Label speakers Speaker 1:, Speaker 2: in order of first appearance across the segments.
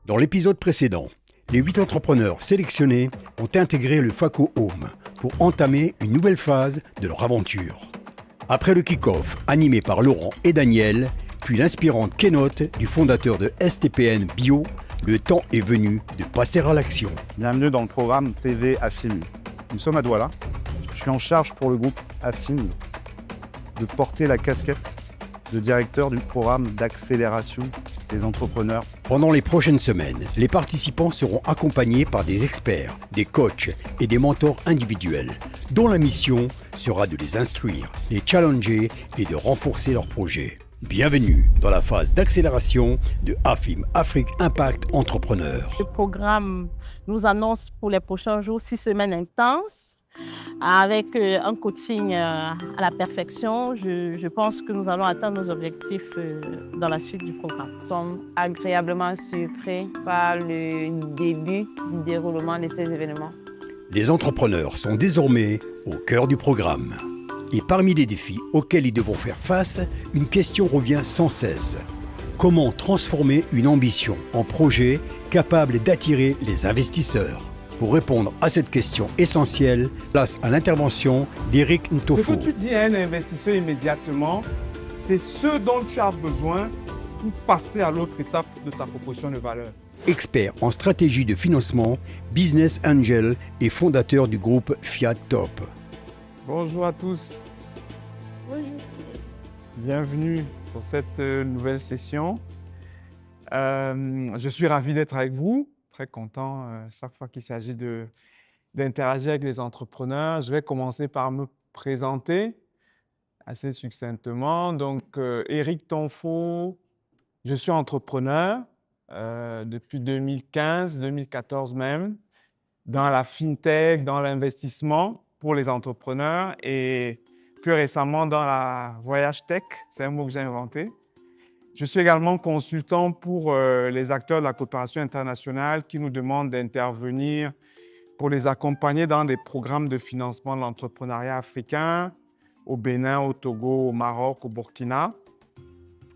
Speaker 1: Dans l'épisode précédent, les 8 entrepreneurs sélectionnés ont intégré le Faco Home pour entamer une nouvelle phase de leur aventure. Après le kick-off animé par Laurent et Daniel, puis l'inspirante keynote du fondateur de STPN Bio, le temps est venu de passer à l'action.
Speaker 2: Bienvenue dans le programme TV Affin. Nous sommes à Douala. Je suis en charge pour le groupe Affin de porter la casquette de directeur du programme d'accélération des entrepreneurs.
Speaker 1: Pendant les prochaines semaines, les participants seront accompagnés par des experts, des coachs et des mentors individuels, dont la mission sera de les instruire, les challenger et de renforcer leurs projets. Bienvenue dans la phase d'accélération de AFIM Afrique Impact Entrepreneur.
Speaker 3: Le programme nous annonce pour les prochains jours 6 semaines intenses avec un coaching à la perfection. Je pense que nous allons atteindre nos objectifs dans la suite du programme.
Speaker 4: Nous sommes agréablement surpris par le début du déroulement de ces événements.
Speaker 1: Les entrepreneurs sont désormais au cœur du programme. Et parmi les défis auxquels ils devront faire face, une question revient sans cesse. Comment transformer une ambition en projet capable d'attirer les investisseurs? Pour répondre à cette question essentielle, place à l'intervention d'Éric Ntofo.
Speaker 5: Ce que tu dis à un investisseur immédiatement, c'est ce dont tu as besoin pour passer à l'autre étape de ta proposition de valeur.
Speaker 1: Expert en stratégie de financement, business angel et fondateur du groupe Fiat Top.
Speaker 5: Bonjour à tous.
Speaker 3: Bonjour.
Speaker 5: Bienvenue pour cette nouvelle session. Je suis ravi d'être avec vous. Très content chaque fois qu'il s'agit d'interagir avec les entrepreneurs. Je vais commencer par me présenter assez succinctement. Donc, Éric Tonfo, je suis entrepreneur depuis 2015, 2014 même, dans la fintech, dans l'investissement pour les entrepreneurs et plus récemment dans la voyage tech, c'est un mot que j'ai inventé. Je suis également consultant pour les acteurs de la coopération internationale qui nous demandent d'intervenir pour les accompagner dans des programmes de financement de l'entrepreneuriat africain au Bénin, au Togo, au Maroc, au Burkina.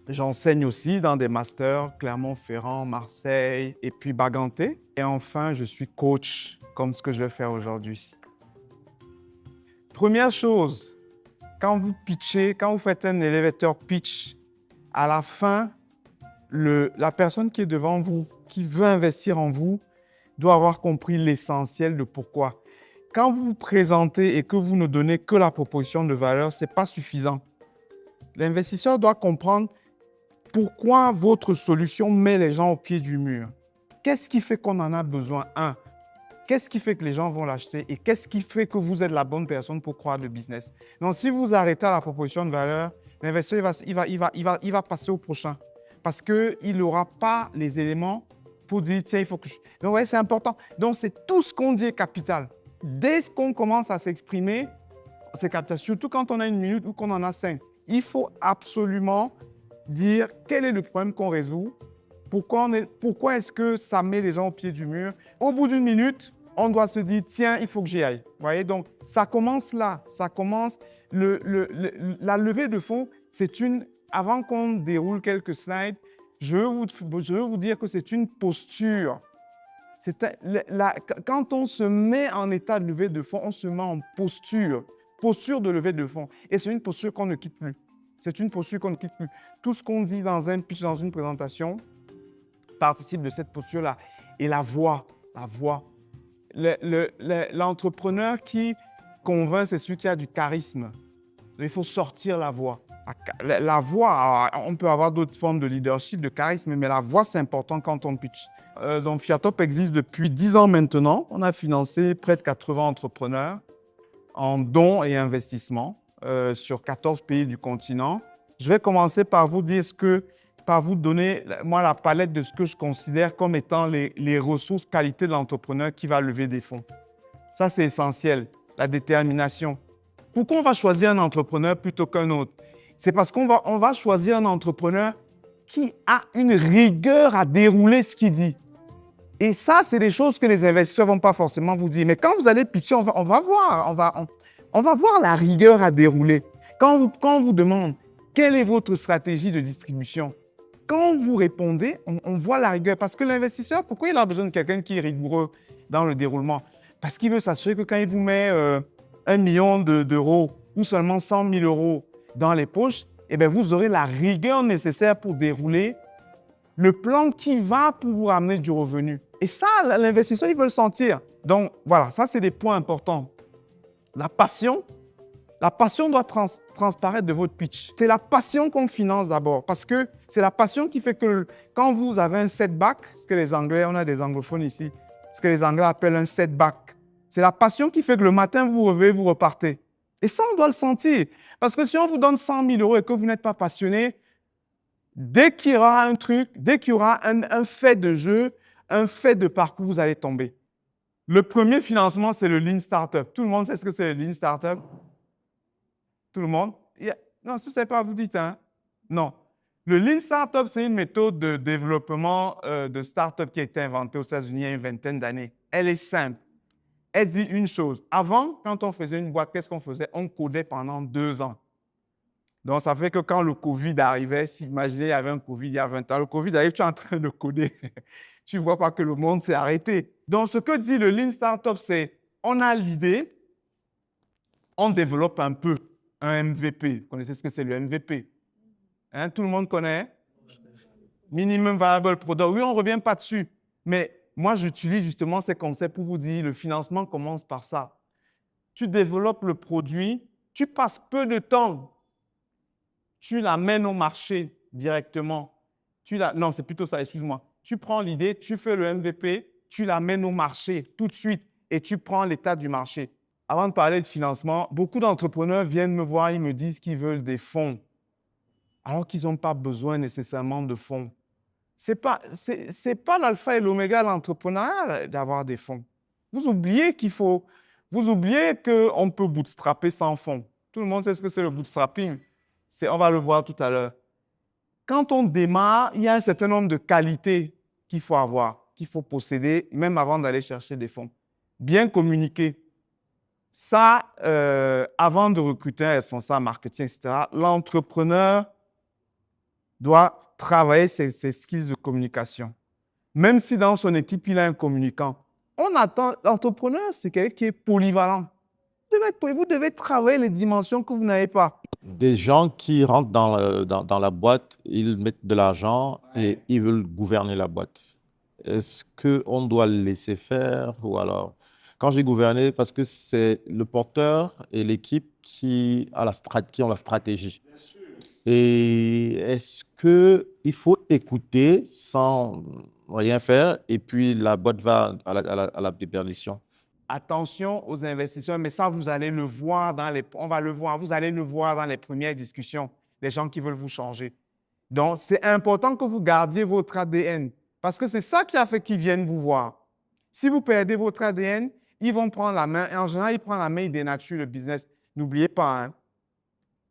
Speaker 5: J'enseigne aussi dans des masters Clermont-Ferrand, Marseille et puis Baganté. Et enfin, je suis coach, comme ce que je vais faire aujourd'hui. Première chose, quand vous pitchez, quand vous faites un elevator pitch, à la fin, la personne qui est devant vous, qui veut investir en vous, doit avoir compris l'essentiel de pourquoi. Quand vous vous présentez et que vous ne donnez que la proposition de valeur, ce n'est pas suffisant. L'investisseur doit comprendre pourquoi votre solution met les gens au pied du mur. Qu'est-ce qui fait qu'on en a besoin? Qu'est-ce qui fait que les gens vont l'acheter? Et qu'est-ce qui fait que vous êtes la bonne personne pour croire le business? Donc, si vous arrêtez à la proposition de valeur, l'investisseur il va passer au prochain parce qu'il n'aura pas les éléments pour dire tiens, il faut que je... Donc, ouais, c'est important. Donc, c'est tout ce qu'on dit est capital. Dès qu'on commence à s'exprimer, c'est capital. Surtout quand on a 1 minute ou qu'on en a 5. Il faut absolument dire quel est le problème qu'on résout, pourquoi est-ce que ça met les gens au pied du mur. Au bout d'1 minute, on doit se dire tiens, il faut que j'y aille. Vous voyez, donc ça commence là. Ça commence. La levée de fonds, c'est une... Avant qu'on déroule quelques slides, je veux vous dire que c'est une posture. Quand on se met en état de levée de fonds, on se met en posture de levée de fonds. Et c'est une posture qu'on ne quitte plus. C'est une posture qu'on ne quitte plus. Tout ce qu'on dit dans un pitch, dans une présentation, participe de cette posture-là. Et la voix. L'entrepreneur qui convainc, c'est celui qui a du charisme. Il faut sortir la voix. La voix, on peut avoir d'autres formes de leadership, de charisme, mais la voix, c'est important quand on pitch. Donc, Fiat Top existe depuis 10 ans maintenant. On a financé près de 80 entrepreneurs en dons et investissements sur 14 pays du continent. Je vais commencer par vous dire par vous donner, moi, la palette de ce que je considère comme étant les ressources, qualités de l'entrepreneur qui va lever des fonds. Ça, c'est essentiel, la détermination. Pourquoi on va choisir un entrepreneur plutôt qu'un autre? C'est parce qu'on va choisir un entrepreneur qui a une rigueur à dérouler ce qu'il dit. Et ça, c'est des choses que les investisseurs ne vont pas forcément vous dire. Mais quand vous allez pitcher, on va voir la rigueur à dérouler. Quand on vous demande quelle est votre stratégie de distribution, quand vous répondez, on voit la rigueur. Parce que l'investisseur, pourquoi il a besoin de quelqu'un qui est rigoureux dans le déroulement? Parce qu'il veut s'assurer que quand il vous met 1 million d'euros ou seulement 100 000 euros dans les poches, eh bien, vous aurez la rigueur nécessaire pour dérouler le plan qui va pour vous ramener du revenu. Et ça, l'investisseur, il veut le sentir. Donc, voilà, ça, c'est des points importants. La passion doit transparaître de votre pitch. C'est la passion qu'on finance d'abord, parce que c'est la passion qui fait que quand vous avez un setback, ce que les Anglais, on a des anglophones ici, ce que les Anglais appellent un setback, c'est la passion qui fait que le matin, vous vous réveillez, vous repartez. Et ça, on doit le sentir. Parce que si on vous donne 100 000 euros et que vous n'êtes pas passionné, dès qu'il y aura un truc, dès qu'il y aura un fait de jeu, un fait de parcours, vous allez tomber. Le premier financement, c'est le Lean Startup. Tout le monde sait ce que c'est le Lean Startup? Tout le monde? Non, si vous ne savez pas, vous dites, hein? Non. Le Lean Startup, c'est une méthode de développement de startup qui a été inventée aux États-Unis il y a une vingtaine d'années. Elle est simple. Elle dit une chose. Avant, quand on faisait une boîte, qu'est-ce qu'on faisait? On codait pendant 2 ans. Donc, ça fait que quand le Covid arrivait, imaginez, il y avait un Covid il y a 20 ans. Le Covid arrive, tu es en train de coder. Tu ne vois pas que le monde s'est arrêté. Donc, ce que dit le Lean Startup, c'est on a l'idée, on développe un peu un MVP. Vous connaissez ce que c'est le MVP? Hein, tout le monde connaît? Minimum Viable Product. Oui, on ne revient pas dessus. Mais moi, j'utilise justement ces concepts pour vous dire le financement commence par ça. Tu développes le produit, tu passes peu de temps. Tu l'amènes au marché directement. Non, c'est plutôt ça, excuse-moi. Tu prends l'idée, tu fais le MVP, tu l'amènes au marché tout de suite et tu prends l'état du marché. Avant de parler de financement, beaucoup d'entrepreneurs viennent me voir, ils me disent qu'ils veulent des fonds, alors qu'ils n'ont pas besoin nécessairement de fonds. Ce n'est pas l'alpha et l'oméga de l'entrepreneuriat d'avoir des fonds. Vous oubliez qu'on peut bootstrapper sans fonds. Tout le monde sait ce que c'est le bootstrapping. On va le voir tout à l'heure. Quand on démarre, il y a un certain nombre de qualités qu'il faut avoir, qu'il faut posséder, même avant d'aller chercher des fonds. Bien communiquer. Ça, avant de recruter un responsable marketing, etc., l'entrepreneur doit travailler ses skills de communication. Même si dans son équipe, il a un communicant. L'entrepreneur, c'est quelqu'un qui est polyvalent. Vous devez travailler les dimensions que vous n'avez pas.
Speaker 6: Des gens qui rentrent dans la boîte, ils mettent de l'argent et ils veulent gouverner la boîte. Est-ce qu'on doit le laisser faire ou alors, quand j'ai gouverné, parce que c'est le porteur et l'équipe qui ont la stratégie. Et est-ce qu'il faut écouter sans rien faire et puis la boîte va à la déperdition?
Speaker 5: Attention aux investisseurs, mais ça, vous allez le voir vous allez le voir dans les premières discussions, les gens qui veulent vous changer. Donc, c'est important que vous gardiez votre ADN parce que c'est ça qui a fait qu'ils viennent vous voir. Si vous perdez votre ADN, ils vont prendre la main. Et en général, ils prennent la main, ils dénaturent le business. N'oubliez pas, hein,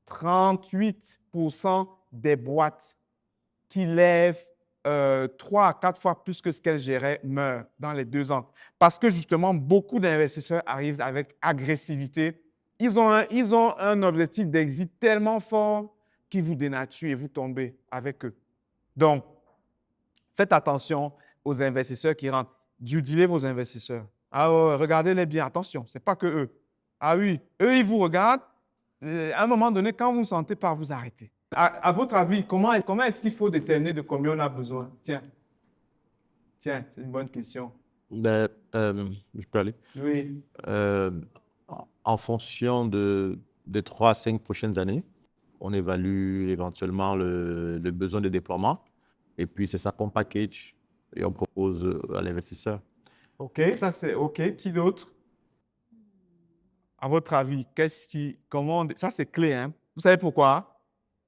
Speaker 5: 38% des boîtes qui lèvent 3 à 4 fois plus que ce qu'elles géraient meurent dans les 2 ans. Parce que justement, beaucoup d'investisseurs arrivent avec agressivité. Ils ont un objectif d'exit tellement fort qu'ils vous dénaturent et vous tombez avec eux. Donc, faites attention aux investisseurs qui rentrent. Due dealez vos investisseurs. Ah ouais, regardez-les bien, attention, ce n'est pas que eux. Ah oui, eux, ils vous regardent. À un moment donné, quand vous ne sentez pas, vous arrêtez. À votre avis, comment est-ce qu'il faut déterminer de combien on a besoin? Tiens, c'est une bonne question.
Speaker 6: Je peux aller?
Speaker 5: Oui.
Speaker 6: En fonction des 3 à 5 prochaines années, on évalue éventuellement le besoin de déploiement et puis c'est ça qu'on package et on propose à l'investisseur.
Speaker 5: OK, ça c'est OK. Qui d'autre? À votre avis, ça c'est clé, hein? Vous savez pourquoi?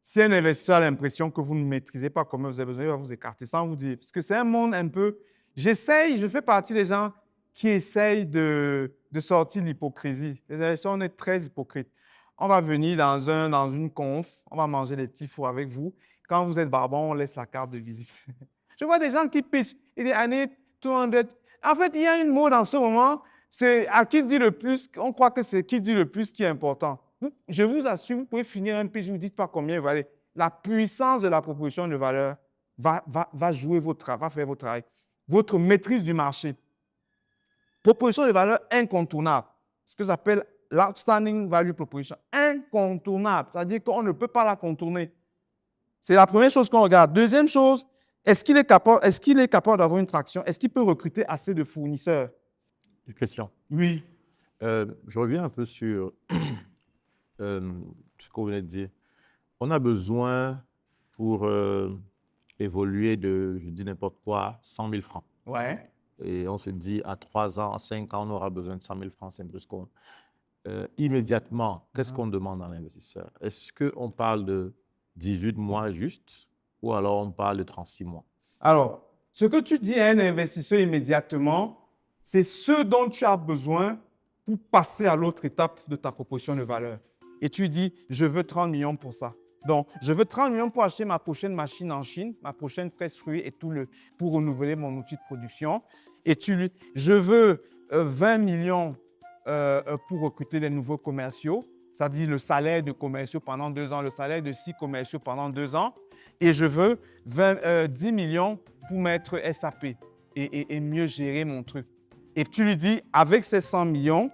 Speaker 5: Si un investisseur a l'impression que vous ne maîtrisez pas comment vous avez besoin, il va vous écarter sans vous dire. Parce que c'est un monde un peu… je fais partie des gens qui essayent de sortir de l'hypocrisie. Les investisseurs, on est très hypocrites. On va venir dans une conf, on va manger des petits fours avec vous. Quand vous êtes barbon, on laisse la carte de visite. Je vois des gens qui pitchent. Ils disent, I need 200. En fait, il y a une mode en ce moment, c'est à qui dit le plus, on croit que c'est qui dit le plus qui est important. Je vous assure, vous pouvez finir un pitch, vous ne dites pas combien il valait. La puissance de la proposition de valeur va jouer votre travail, va faire votre travail. Votre maîtrise du marché. Proposition de valeur incontournable. Ce que j'appelle l'outstanding value proposition. Incontournable. C'est-à-dire qu'on ne peut pas la contourner. C'est la première chose qu'on regarde. Deuxième chose, est-ce qu'il est capable d'avoir une traction? Est-ce qu'il peut recruter assez de fournisseurs?
Speaker 6: Une question.
Speaker 5: Oui.
Speaker 6: Je reviens un peu sur ce qu'on venait de dire. On a besoin pour évoluer de, je dis n'importe quoi, 100 000 francs.
Speaker 5: Ouais.
Speaker 6: Et on se dit, à 3 ans, à 5 ans, on aura besoin de 100 000 francs. C'est un peu ce qu'on... immédiatement, qu'est-ce qu'on demande à l'investisseur? Est-ce qu'on parle de 18 mois juste ou alors on parle de 36 mois?
Speaker 5: Alors, ce que tu dis à un investisseur immédiatement, c'est ce dont tu as besoin pour passer à l'autre étape de ta proposition de valeur. Et tu dis, je veux 30 millions pour ça. Donc, je veux 30 millions pour acheter ma prochaine machine en Chine, ma prochaine presse fruits et tout pour renouveler mon outil de production. Et je veux 20 millions pour recruter des nouveaux commerciaux. Ça dit le salaire de commerciaux pendant 2 ans, le salaire de 6 commerciaux pendant 2 ans. Et je veux 10 millions pour mettre SAP et mieux gérer mon truc. Et tu lui dis, avec ces 100 millions,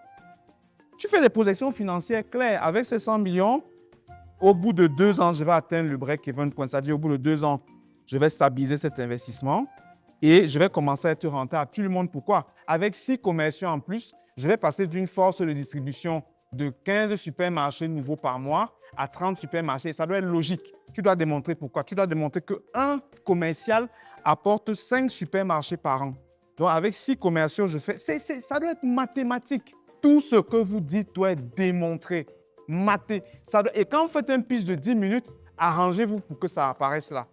Speaker 5: tu fais des projections financières claires. Avec ces 100 millions, au bout de 2 ans, je vais atteindre le break-even point. C'est-à-dire, au bout de 2 ans, je vais stabiliser cet investissement et je vais commencer à être rentable. Tu lui montres pourquoi. Avec 6 commerciaux en plus, je vais passer d'une force de distribution de 15 supermarchés nouveaux par mois à 30 supermarchés. Ça doit être logique. Tu dois démontrer pourquoi. Tu dois démontrer qu'un commercial apporte 5 supermarchés par an. Donc, avec 6 commerciaux, ça doit être mathématique. Tout ce que vous dites doit être démontré. Et quand vous faites un pitch de 10 minutes, arrangez-vous pour que ça apparaisse là.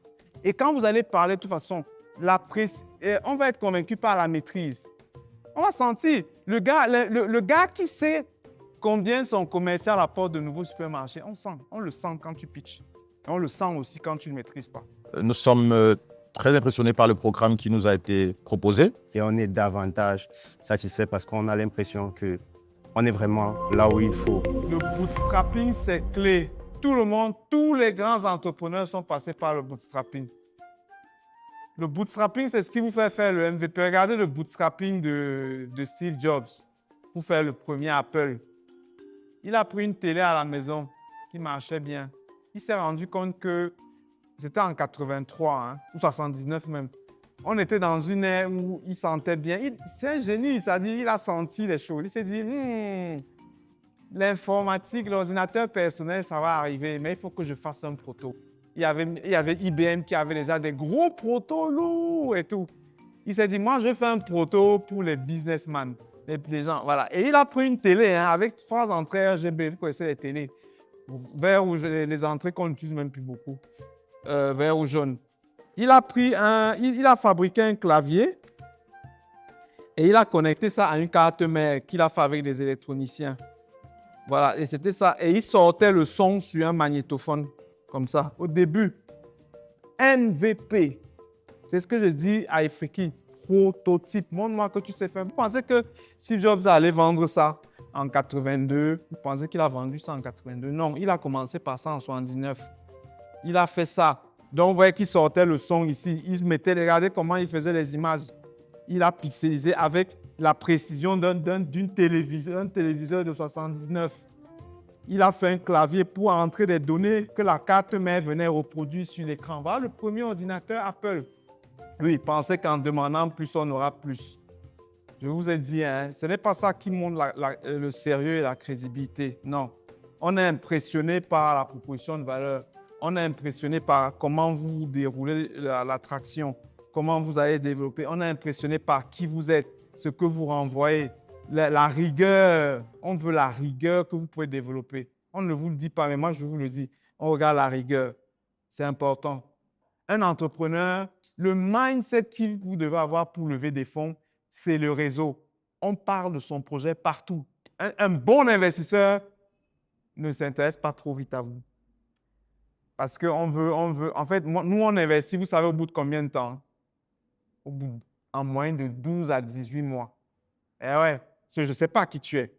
Speaker 5: Et quand vous allez parler, de toute façon, on va être convaincu par la maîtrise. On va sentir. Le gars qui sait combien son commercial apporte de nouveaux supermarchés, on le sent quand tu pitches. Et on le sent aussi quand tu ne maîtrises pas.
Speaker 6: Nous sommes très impressionnés par le programme qui nous a été proposé.
Speaker 7: Et on est davantage satisfait parce qu'on a l'impression qu'on est vraiment là où il faut.
Speaker 5: Le bootstrapping, c'est clé. Tout le monde, tous les grands entrepreneurs sont passés par le bootstrapping. Le bootstrapping, c'est ce qui vous fait faire le MVP. Regardez le bootstrapping de Steve Jobs pour faire le premier Apple. Il a pris une télé à la maison qui marchait bien. Il s'est rendu compte que c'était en 83 ou 79 même. On était dans une ère où il sentait bien. C'est un génie, c'est-à-dire il a senti les choses. Il s'est dit, l'informatique, l'ordinateur personnel, ça va arriver, mais il faut que je fasse un proto. Il y avait IBM qui avait déjà des gros protos lourds et tout. Il s'est dit, moi, je fais un proto pour les businessmen, les gens, voilà. Et il a pris une télé avec 3 entrées RGB, vous connaissez les télés, vert ou les entrées qu'on n'utilise même plus beaucoup, vert ou jaune. Il a fabriqué un clavier et il a connecté ça à une carte mère qu'il a fait avec des électroniciens. Voilà, et c'était ça. Et il sortait le son sur un magnétophone, comme ça, au début. MVP. C'est ce que je dis à Ifriki. Prototype. Montre-moi que tu sais faire. Vous pensez que Steve Jobs allait vendre ça en 82? Vous pensez qu'il a vendu ça en 82? Non, il a commencé par ça en 79. Il a fait ça. Donc, vous voyez qu'il sortait le son ici. Il mettait, regardez comment il faisait les images. Il a pixelisé avec la précision d'un téléviseur de 79. Il a fait un clavier pour entrer des données que la carte mère venait reproduire sur l'écran. Voilà le premier ordinateur Apple. Oui, il pensait qu'en demandant plus, on aura plus. Je vous ai dit, ce n'est pas ça qui montre le sérieux et la crédibilité. Non. On est impressionné par la proposition de valeur. On est impressionné par comment vous déroulez l'attraction, comment vous allez développer. On est impressionné par qui vous êtes, ce que vous renvoyez, la rigueur. On veut la rigueur que vous pouvez développer. On ne vous le dit pas, mais moi, je vous le dis. On regarde la rigueur. C'est important. Un entrepreneur, le mindset que vous devez avoir pour lever des fonds, c'est le réseau. On parle de son projet partout. Un bon investisseur ne s'intéresse pas trop vite à vous. Parce qu'on veut, en fait, nous, on investit, vous savez, au bout de combien de temps? En moyenne de 12 à 18 mois. Eh ouais, parce que je ne sais pas qui tu es.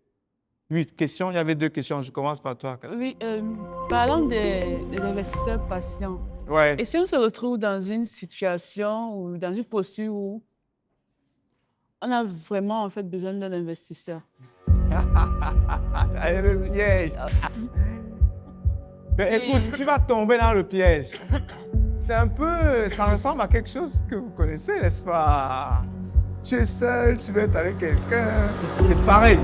Speaker 5: Oui, question, il y avait 2 questions. Je commence par toi.
Speaker 8: Oui, parlons des investisseurs patients.
Speaker 5: Ouais.
Speaker 8: Et si on se retrouve dans une situation ou dans une posture où on a vraiment en fait besoin d'un investisseur?
Speaker 5: Le piège. Mais écoute, tu vas tomber dans le piège. C'est un peu, ça ressemble à quelque chose que vous connaissez, n'est-ce pas? Tu es seul, tu vas être avec quelqu'un. C'est pareil.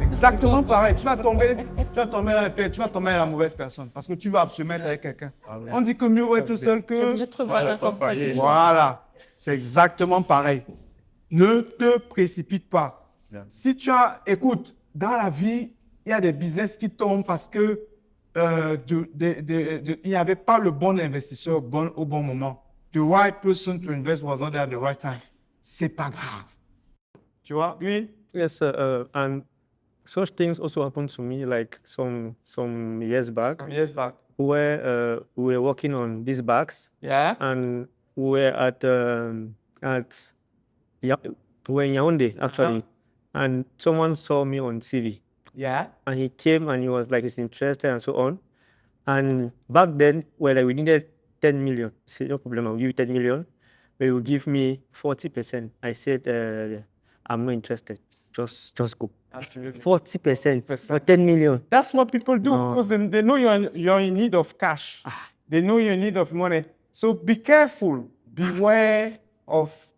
Speaker 5: Exactement pareil. Tu vas tomber dans le piège, tu vas tomber dans la mauvaise personne parce que tu vas absolument être avec quelqu'un. On dit que mieux vaut être seul que...
Speaker 8: Être mal accompagné.
Speaker 5: Voilà, c'est exactement pareil. Ne te précipite pas. Si tu as, écoute, dans la vie, il y a des business qui tombent parce que il n'y avait pas le bon investisseur au bon moment. The right person to invest was not there at the right time. C'est pas grave. Tu vois, oui.
Speaker 9: Yes, and such things also happened to me like some years back,
Speaker 5: Yes, but
Speaker 9: where we were working on these bags,
Speaker 5: yeah.
Speaker 9: and we were we were in Yaoundé actually, and someone saw me on TV,
Speaker 5: Yeah.
Speaker 9: and he came and he was like he's interested and so on, and back then we needed 10 million. He said no problem, I'll give you 10 million, but you will give me 40%. I said I'm not interested. Just go. 40% for 10 million.
Speaker 5: That's what people do
Speaker 9: No.
Speaker 5: because they know you're in need of cash. They know you're in need of money. So be careful. Beware of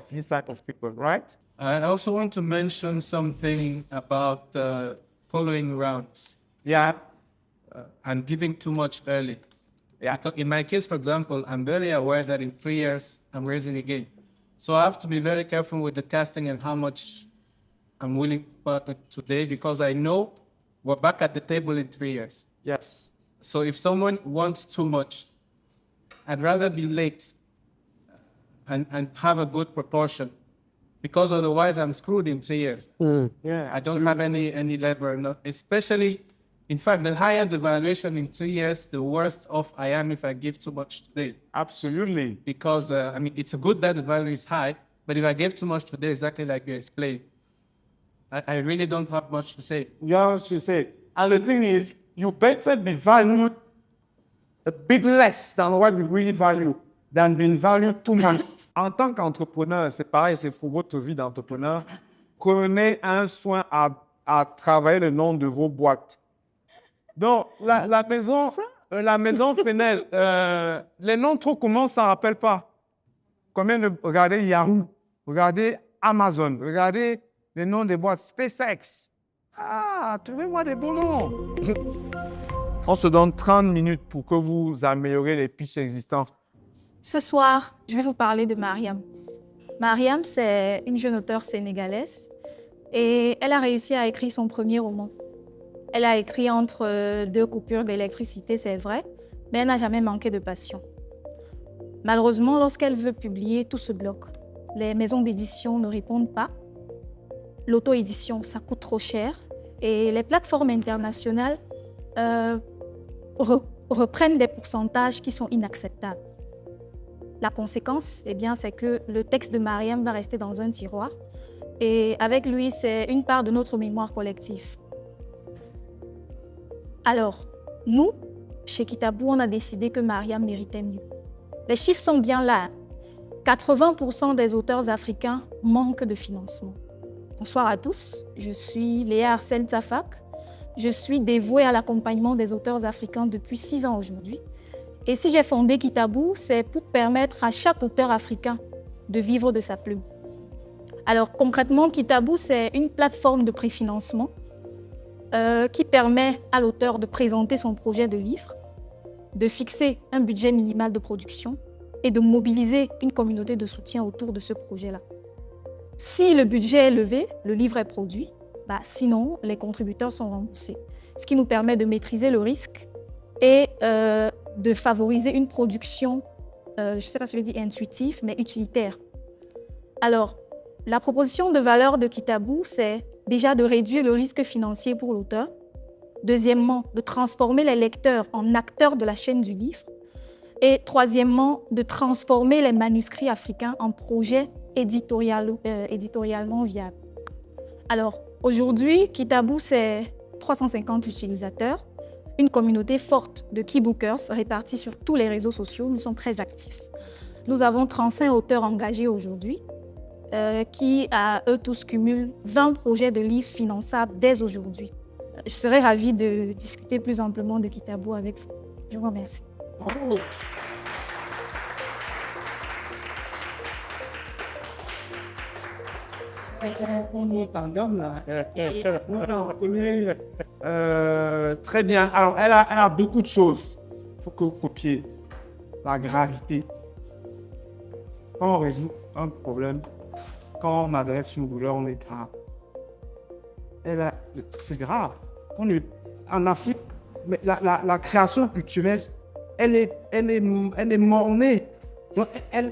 Speaker 5: this type of people, right?
Speaker 10: I also want to mention something about following rounds
Speaker 5: Yeah.
Speaker 10: and giving too much early.
Speaker 5: Yeah.
Speaker 10: In my case, for example, I'm very aware that in 3 years, I'm raising again. So I have to be very careful with the casting and how much I'm willing to put today because I know we're back at the table in 3 years.
Speaker 5: Yes.
Speaker 10: So if someone wants too much, I'd rather be late and have a good proportion because otherwise I'm screwed in 3 years.
Speaker 5: Yeah.
Speaker 10: I don't have any lever, especially, in fact, the higher the valuation in 3 years, the worse off I am if I give too much today.
Speaker 5: Absolutely.
Speaker 10: Because, it's a good that the value is high, but if I give too much today, exactly like you explained, I really don't have much to say.
Speaker 5: You know what you say. And the thing is, you better be valued a bit less than what you really value than being valued too much. En tant qu'entrepreneur, c'est pareil, c'est pour votre vie d'entrepreneur. Prenez un soin à travailler le nom de vos boîtes. Donc, la maison Fenel, les noms trop communs, ça ne rappelle pas. Regardez Yahoo, regardez Amazon, regardez les noms des boîtes, SpaceX. Ah, trouvez-moi des bons noms. On se donne 30 minutes pour que vous améliorez les pitchs existants.
Speaker 11: Ce soir, je vais vous parler de Mariam. Mariam, c'est une jeune auteure sénégalaise et elle a réussi à écrire son premier roman. Elle a écrit entre 2 coupures d'électricité, c'est vrai, mais elle n'a jamais manqué de passion. Malheureusement, lorsqu'elle veut publier, tout se bloque. Les maisons d'édition ne répondent pas. L'auto-édition, ça coûte trop cher et les plateformes internationales reprennent des pourcentages qui sont inacceptables. La conséquence, c'est que le texte de Mariam va rester dans un tiroir et avec lui, c'est une part de notre mémoire collective. Alors, nous, chez Kitaboo, on a décidé que Mariam méritait mieux. Les chiffres sont bien là. 80% des auteurs africains manquent de financement. Bonsoir à tous, je suis Léa Arsène Tafak. Je suis dévouée à l'accompagnement des auteurs africains depuis 6 ans aujourd'hui. Et si j'ai fondé Kitaboo, c'est pour permettre à chaque auteur africain de vivre de sa plume. Alors concrètement, Kitaboo, c'est une plateforme de préfinancement qui permet à l'auteur de présenter son projet de livre, de fixer un budget minimal de production et de mobiliser une communauté de soutien autour de ce projet-là. Si le budget est levé, le livre est produit, sinon les contributeurs sont remboursés. Ce qui nous permet de maîtriser le risque et de favoriser une production, je ne sais pas si je dis intuitive, mais utilitaire. Alors, la proposition de valeur de Kitaboo, c'est déjà de réduire le risque financier pour l'auteur. Deuxièmement, de transformer les lecteurs en acteurs de la chaîne du livre. Et troisièmement, de transformer les manuscrits africains en projets éditorialement viables. Alors, Aujourd'hui, Kitaboo, c'est 350 utilisateurs, une communauté forte de keybookers répartis sur tous les réseaux sociaux. Nous sommes très actifs. Nous avons 35 auteurs engagés aujourd'hui qui, à eux tous, cumulent 20 projets de livres finançables dès aujourd'hui. Je serais ravie de discuter plus amplement de Kitaboo avec vous. Je vous remercie.
Speaker 5: Bravo. Très bien. Alors, elle a beaucoup de choses. Il faut que vous copiez la gravité. Quand on résout un problème, quand on adresse une douleur, on est grave. C'est grave. En Afrique, mais la création culturelle, elle est mornée. Donc, elle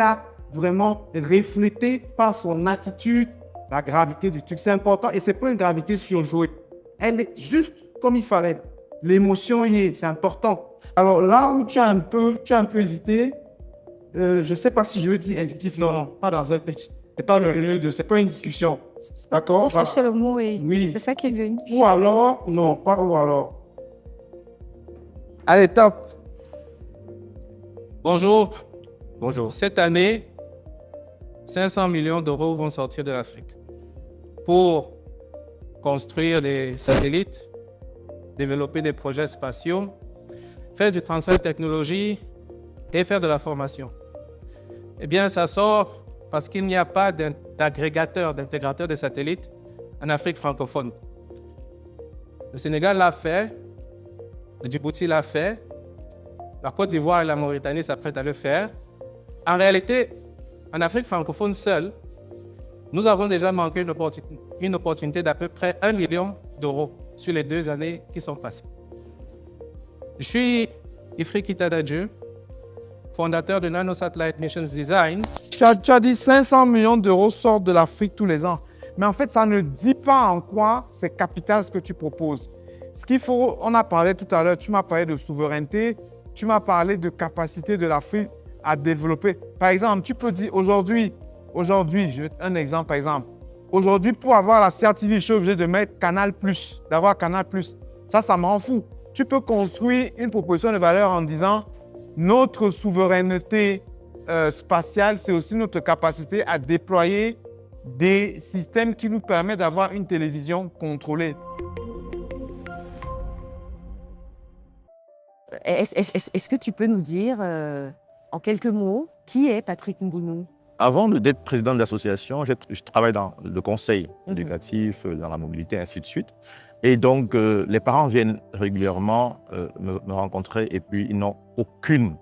Speaker 5: a vraiment reflété par son attitude la gravité du truc. C'est important et c'est pas une gravité surjouée. Elle est juste comme il fallait. L'émotion y est, c'est important. Alors là où tu as un peu hésité, je ne sais pas si je veux dire inductif, non, pas dans un pitch. C'est pas c'est pas une discussion. D'accord?
Speaker 11: Je cherchais le mot et
Speaker 5: oui.
Speaker 11: C'est ça qui est venu.
Speaker 5: Ou alors, non, pas ou alors. Allez, top.
Speaker 10: Bonjour.
Speaker 7: Bonjour.
Speaker 10: Cette année, 500 millions d'euros vont sortir de l'Afrique pour construire des satellites, développer des projets spatiaux, faire du transfert de technologie et faire de la formation. Eh bien, ça sort parce qu'il n'y a pas d'agrégateur, d'intégrateur de satellites en Afrique francophone. Le Sénégal l'a fait, le Djibouti l'a fait, la Côte d'Ivoire et la Mauritanie s'apprêtent à le faire. En réalité, en Afrique francophone seule, nous avons déjà manqué une opportunité d'à peu près 1 million d'euros sur les 2 années qui sont passées. Je suis Ifri Kitadadjou, fondateur de Nano Satellite Missions Design.
Speaker 5: Tu as dit 500 millions d'euros sortent de l'Afrique tous les ans. Mais en fait, ça ne dit pas en quoi c'est capital ce que tu proposes. Ce qu'il faut, on a parlé tout à l'heure, tu m'as parlé de souveraineté, tu m'as parlé de capacité de l'Afrique à développer. Par exemple, tu peux dire aujourd'hui, je vais un exemple par exemple. Aujourd'hui, pour avoir la CRTV, je suis obligé de mettre Canal+, d'avoir Canal+. Ça m'en fout. Tu peux construire une proposition de valeur en disant notre souveraineté spatiale, c'est aussi notre capacité à déployer des systèmes qui nous permettent d'avoir une télévision contrôlée.
Speaker 12: Est-ce que tu peux nous dire, en quelques mots, qui est Patrick Mbounou?
Speaker 6: Avant d'être président de l'association, je travaille dans le conseil éducatif, dans la mobilité, ainsi de suite. Et donc, les parents viennent régulièrement me rencontrer et puis ils n'ont aucune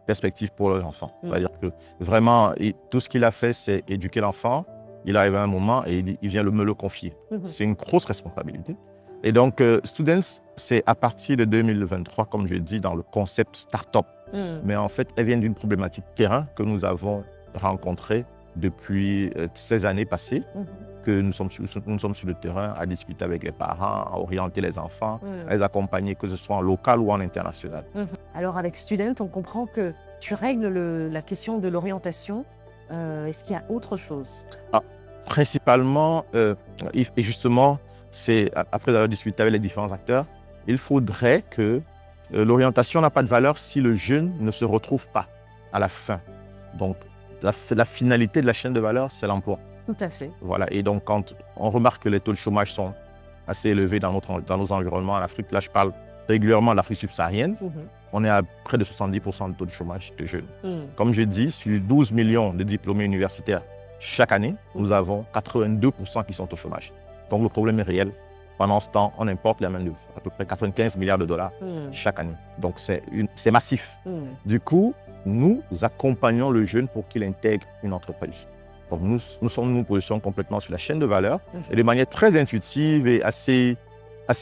Speaker 6: perspective pour leurs enfants. C'est-à-dire que vraiment, tout ce qu'il a fait, c'est éduquer l'enfant. Il arrive à un moment et il vient me le confier. C'est une grosse responsabilité. Et donc, Students, c'est à partir de 2023, comme je dis, dans le concept start-up. Mais en fait, elle vient d'une problématique terrain que nous avons rencontrée depuis ces années passées, que nous sommes sur le terrain à discuter avec les parents, à orienter les enfants, à les accompagner, que ce soit en local ou en international.
Speaker 12: Alors, avec Student, on comprend que tu règles la question de l'orientation. Est-ce qu'il y a autre chose?
Speaker 6: Principalement, et justement, c'est après avoir discuté avec les différents acteurs, il faudrait que l'orientation n'a pas de valeur si le jeune ne se retrouve pas à la fin. Donc, la finalité de la chaîne de valeur, c'est l'emploi.
Speaker 12: Tout à fait.
Speaker 6: Voilà. Et donc, quand on remarque que les taux de chômage sont assez élevés dans nos environnements en Afrique, là, je parle régulièrement de l'Afrique subsaharienne, on est à près de 70% de taux de chômage de jeunes. Comme je dis, sur 12 millions de diplômés universitaires chaque année, nous avons 82% qui sont au chômage. Donc, le problème est réel. Pendant ce temps, on importe la main-d'œuvre, à peu près 95 milliards de dollars chaque année. Donc, c'est massif. Du coup, nous accompagnons le jeune pour qu'il intègre une entreprise. Donc, nous nous positionnons complètement sur la chaîne de valeur et de manière très intuitive et assez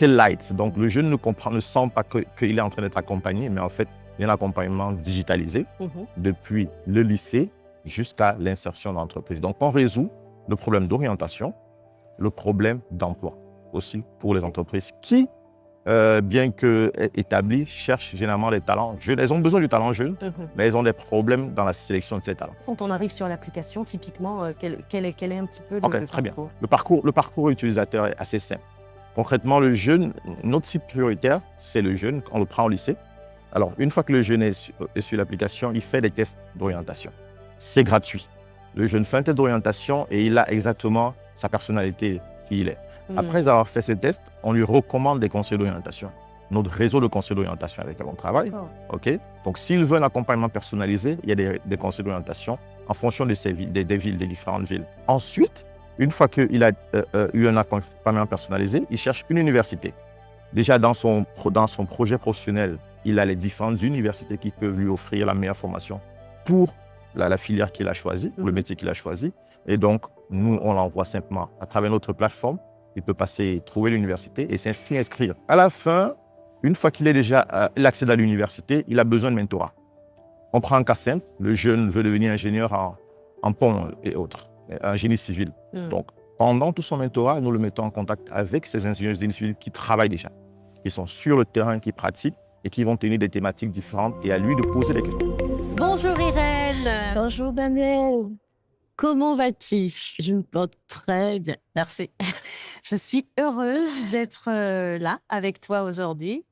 Speaker 6: light. Donc, le jeune ne sent pas qu'il est en train d'être accompagné, mais en fait, il y a un accompagnement digitalisé depuis le lycée jusqu'à l'insertion dans l'entreprise. Donc, on résout le problème d'orientation, le problème d'emploi aussi pour les entreprises qui bien qu'établies, cherchent généralement les talents jeunes. Elles ont besoin du talent jeune, mais elles ont des problèmes dans la sélection de ces talents.
Speaker 12: Quand on arrive sur l'application, typiquement, quel est un petit peu
Speaker 6: Ok, très bien. Le parcours utilisateur est assez simple. Concrètement, le jeune, notre cible prioritaire, c'est le jeune. On le prend au lycée. Alors, une fois que le jeune est sur l'application, il fait des tests d'orientation. C'est gratuit. Le jeune fait un test d'orientation et il a exactement sa personnalité qui il est. Après avoir fait ce test, on lui recommande des conseillers d'orientation. Notre réseau de conseillers d'orientation avec lequel on travaille. Okay. Donc, s'il veut un accompagnement personnalisé, il y a des conseillers d'orientation en fonction de ces villes, des différentes villes. Ensuite, une fois qu'il a eu un accompagnement personnalisé, il cherche une université. Déjà, dans son projet professionnel, il a les différentes universités qui peuvent lui offrir la meilleure formation pour la filière qu'il a choisie, pour le métier qu'il a choisi. Et donc, nous, on l'envoie simplement à travers notre plateforme. Il peut trouver l'université et s'inscrire. À la fin, une fois qu'il est déjà l'accès à l'université, il a besoin de mentorat. On prend un cas simple, le jeune veut devenir ingénieur en pont et autres, un génie civil. Donc, pendant tout son mentorat, nous le mettons en contact avec ces ingénieurs de génie civil qui travaillent déjà, qui sont sur le terrain, qui pratiquent et qui vont tenir des thématiques différentes et à lui de poser des questions.
Speaker 13: Bonjour Irène.
Speaker 3: Bonjour Daniel.
Speaker 13: Comment vas-tu?
Speaker 3: Je me porte très bien, merci.
Speaker 13: Je suis heureuse d'être là avec toi aujourd'hui.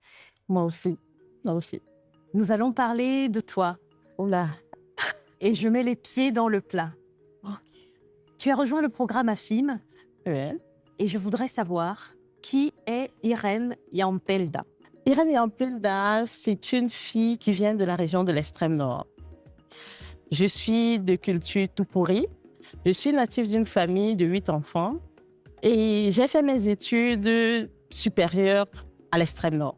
Speaker 3: Moi aussi, moi aussi.
Speaker 13: Nous allons parler de toi.
Speaker 3: Oula.
Speaker 13: Et je mets les pieds dans le plat.
Speaker 3: Okay.
Speaker 13: Tu as rejoint le programme AFIM.
Speaker 3: Oui.
Speaker 13: Et je voudrais savoir qui est Irène Yampelda.
Speaker 3: Irène Yampelda, c'est une fille qui vient de la région de l'extrême nord. Je suis de culture Tupuri. Je suis native d'une famille de 8 enfants et j'ai fait mes études supérieures à l'extrême nord.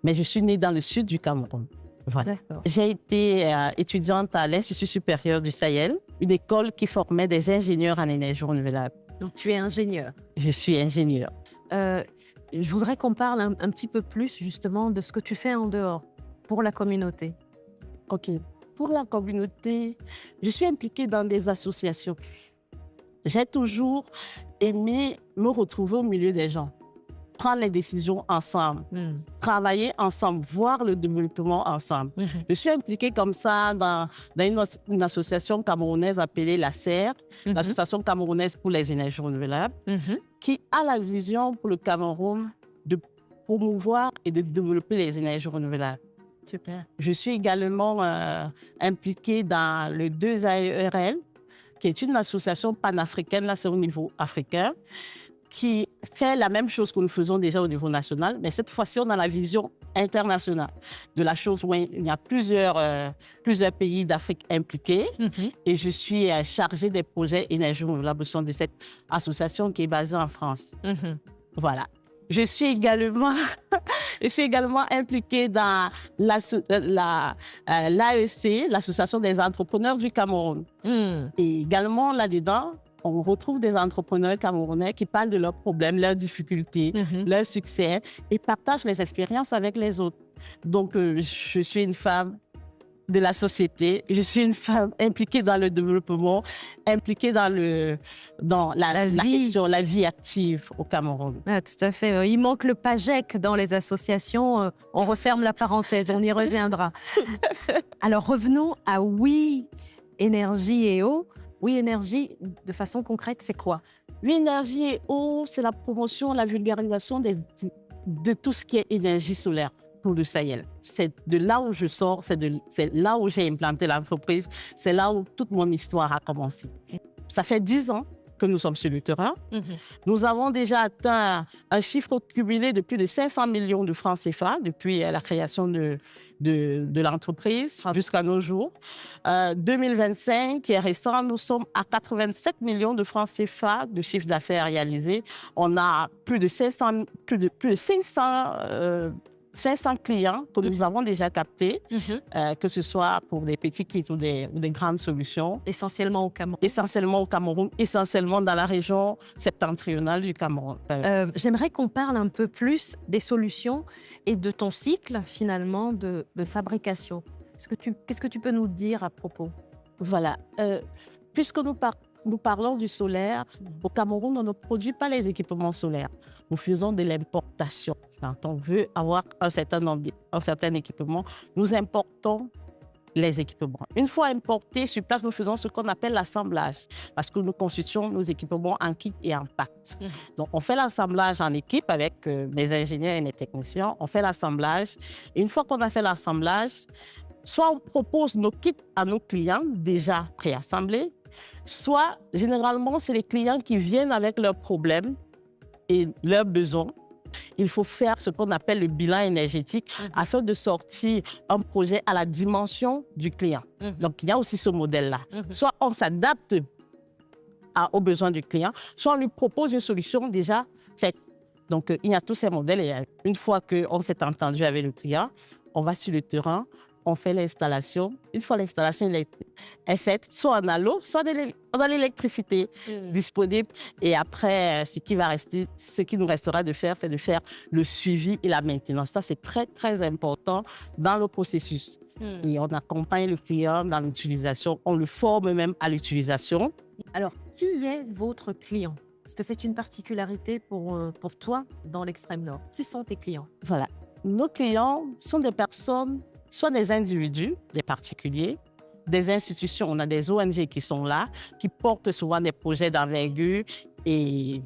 Speaker 3: Mais je suis née dans le sud du Cameroun. Voilà. J'ai été étudiante à l'Institut supérieur du Sahel, une école qui formait des ingénieurs en énergie renouvelable.
Speaker 13: Donc tu es ingénieur.
Speaker 3: Je suis ingénieur.
Speaker 13: Je voudrais qu'on parle un petit peu plus justement de ce que tu fais en dehors pour la communauté.
Speaker 3: Ok. Pour la communauté, je suis impliquée dans des associations. J'ai toujours aimé me retrouver au milieu des gens, prendre les décisions ensemble, travailler ensemble, voir le développement ensemble. Je suis impliquée comme ça dans une association camerounaise appelée la CER, l'Association camerounaise pour les énergies renouvelables, qui a la vision pour le Cameroun de promouvoir et de développer les énergies renouvelables.
Speaker 13: Super.
Speaker 3: Je suis également impliquée dans le 2AERL, qui est une association panafricaine, là c'est au niveau africain, qui fait la même chose que nous faisons déjà au niveau national, mais cette fois-ci on a la vision internationale de la chose où il y a plusieurs pays d'Afrique impliqués et je suis chargée des projets énergie renouvelable au sein de cette association qui est basée en France. Voilà. Je suis également impliquée dans l'AEC, l'Association des entrepreneurs du Cameroun. Et également, là-dedans, on retrouve des entrepreneurs camerounais qui parlent de leurs problèmes, leurs difficultés, leurs succès et partagent les expériences avec les autres. Donc, je suis une femme de la société. Je suis une femme impliquée dans le développement, impliquée dans la vie active au Cameroun.
Speaker 13: Ah, tout à fait. Il manque le PAGEC dans les associations. On referme la parenthèse, on y reviendra. Alors revenons à Oui Énergie et Eau. Oui Énergie, de façon concrète, c'est quoi?
Speaker 3: Oui Énergie et Eau, c'est la promotion, la vulgarisation de tout ce qui est énergie solaire pour le Sahel. C'est de là où je sors, c'est là où j'ai implanté l'entreprise, c'est là où toute mon histoire a commencé. Ça fait 10 ans que nous sommes sur le terrain. Nous avons déjà atteint un chiffre cumulé de plus de 500 millions de francs CFA depuis la création de l'entreprise jusqu'à nos jours. 2025, qui est récent, nous sommes à 87 millions de francs CFA de chiffre d'affaires réalisé. On a plus de 500 clients que nous avons déjà captés, que ce soit pour des petits kits ou des grandes solutions.
Speaker 13: Essentiellement au Cameroun.
Speaker 3: Essentiellement au Cameroun, essentiellement dans la région septentrionale du Cameroun.
Speaker 13: J'aimerais qu'on parle un peu plus des solutions et de ton cycle, finalement, de fabrication. Qu'est-ce que tu peux nous dire à propos?
Speaker 3: Voilà. Puisque nous nous parlons du solaire, au Cameroun, on ne produit pas les équipements solaires. Nous faisons de l'importation. Quand on veut avoir un certain équipement, nous importons les équipements. Une fois importés sur place, nous faisons ce qu'on appelle l'assemblage parce que nous constituons nos équipements en kit et en pack. Donc, on fait l'assemblage en équipe avec les ingénieurs et les techniciens. On fait l'assemblage. Et une fois qu'on a fait l'assemblage, soit on propose nos kits à nos clients déjà préassemblés, soit généralement, c'est les clients qui viennent avec leurs problèmes et leurs besoins. Il faut faire ce qu'on appelle le bilan énergétique afin de sortir un projet à la dimension du client. Donc, il y a aussi ce modèle-là. Soit on s'adapte aux besoins du client, soit on lui propose une solution déjà faite. Donc, il y a tous ces modèles. Et une fois qu'on s'est entendu avec le client, on va sur le terrain, on fait l'installation. Une fois l'installation est faite, soit on a l'eau, soit on a l'électricité disponible. Et après, ce qui nous restera de faire, c'est de faire le suivi et la maintenance. Ça, c'est très, très important dans le processus. Et on accompagne le client dans l'utilisation. On le forme même à l'utilisation.
Speaker 12: Alors, qui est votre client? Parce que c'est une particularité pour toi dans l'extrême nord. Qui sont tes clients?
Speaker 3: Voilà. Nos clients sont des personnes, soit des individus, des particuliers, des institutions. On a des ONG qui sont là, qui portent souvent des projets d'envergure et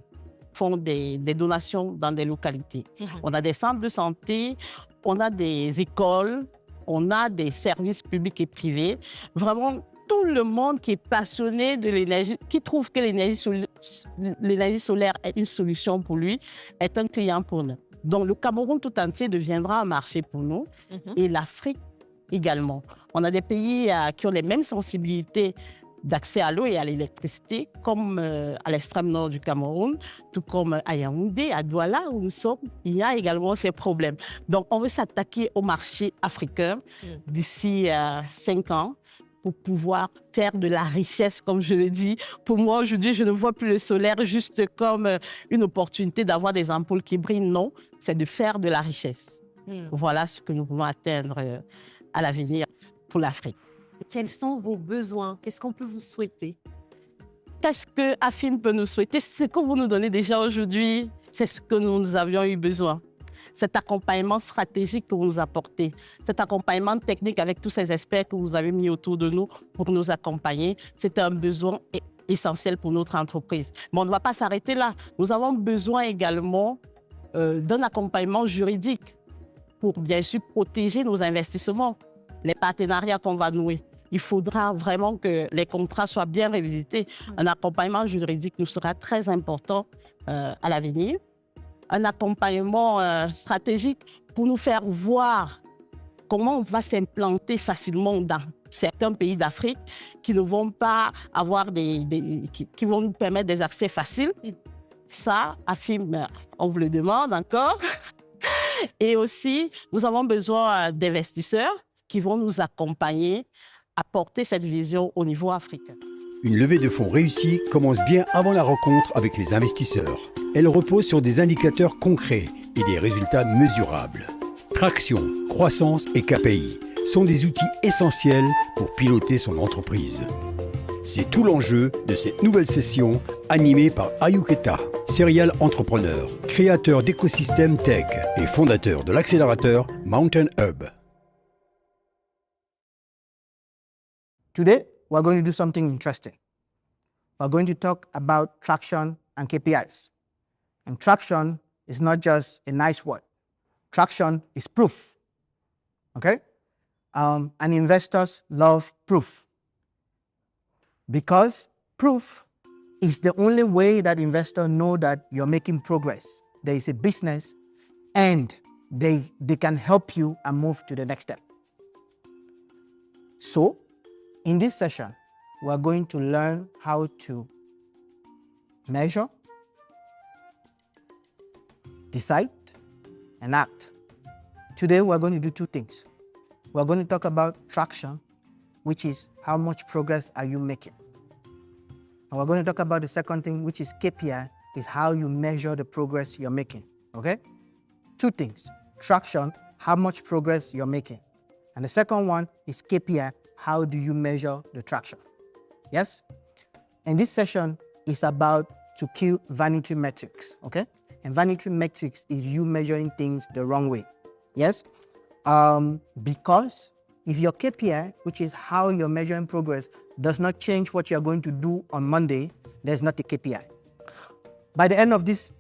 Speaker 3: font des donations dans des localités. On a des centres de santé, on a des écoles, on a des services publics et privés. Vraiment, tout le monde qui est passionné de l'énergie, qui trouve que l'énergie solaire est une solution pour lui, est un client pour nous. Donc, le Cameroun tout entier deviendra un marché pour nous et l'Afrique également. On a des pays qui ont les mêmes sensibilités d'accès à l'eau et à l'électricité, comme à l'extrême nord du Cameroun, tout comme à Yaoundé, à Douala, où nous sommes, il y a également ces problèmes. Donc, on veut s'attaquer au marché africain d'ici 5 ans pour pouvoir faire de la richesse, comme je le dis. Pour moi, aujourd'hui, je ne vois plus le solaire juste comme une opportunité d'avoir des ampoules qui brillent. Non, c'est de faire de la richesse. Voilà ce que nous voulons atteindre à l'avenir pour l'Afrique.
Speaker 12: Quels sont vos besoins? Qu'est-ce qu'on peut vous souhaiter?
Speaker 3: Qu'est-ce que AFIM peut nous souhaiter? C'est ce que vous nous donnez déjà aujourd'hui. C'est ce que nous avions eu besoin. Cet accompagnement stratégique que vous nous apportez, cet accompagnement technique avec tous ces experts que vous avez mis autour de nous pour nous accompagner, c'est un besoin essentiel pour notre entreprise. Mais on ne va pas s'arrêter là. Nous avons besoin également d'un accompagnement juridique pour bien sûr protéger nos investissements, les partenariats qu'on va nouer. Il faudra vraiment que les contrats soient bien revisités. Un accompagnement juridique nous sera très important à l'avenir. Un accompagnement stratégique pour nous faire voir comment on va s'implanter facilement dans certains pays d'Afrique qui ne vont pas avoir qui vont nous permettre des accès faciles. Ça, AFIM, on vous le demande encore. Et aussi, nous avons besoin d'investisseurs qui vont nous accompagner à porter cette vision au niveau africain.
Speaker 1: Une levée de fonds réussie commence bien avant la rencontre avec les investisseurs. Elle repose sur des indicateurs concrets et des résultats mesurables. Traction, croissance et KPI sont des outils essentiels pour piloter son entreprise. C'est tout l'enjeu de cette nouvelle session animée par Ayuketa, serial entrepreneur, créateur d'écosystèmes tech et fondateur de l'accélérateur Mountain Hub.
Speaker 14: Today, we're going to do something interesting. We're going to talk about traction and KPIs. And traction is not just a nice word. Traction is proof. Okay? And investors love proof. Because proof is the only way that investors know that you're making progress. There is a business and they can help you and move to the next step. So, in this session, we're going to learn how to measure, decide, and act. Today, we're going to do two things. We're going to talk about traction, which is how much progress are you making. And we're going to talk about the second thing, which is KPI, is how you measure the progress you're making, okay? Two things, traction, how much progress you're making. And the second one is KPI, how do you measure the traction? Yes? And this session is about to kill vanity metrics, okay? And vanity metrics is you measuring things the wrong way, yes? Because if your KPI, which is how you're measuring progress, does not change what you're going to do on Monday, there's not a KPI. By the end of this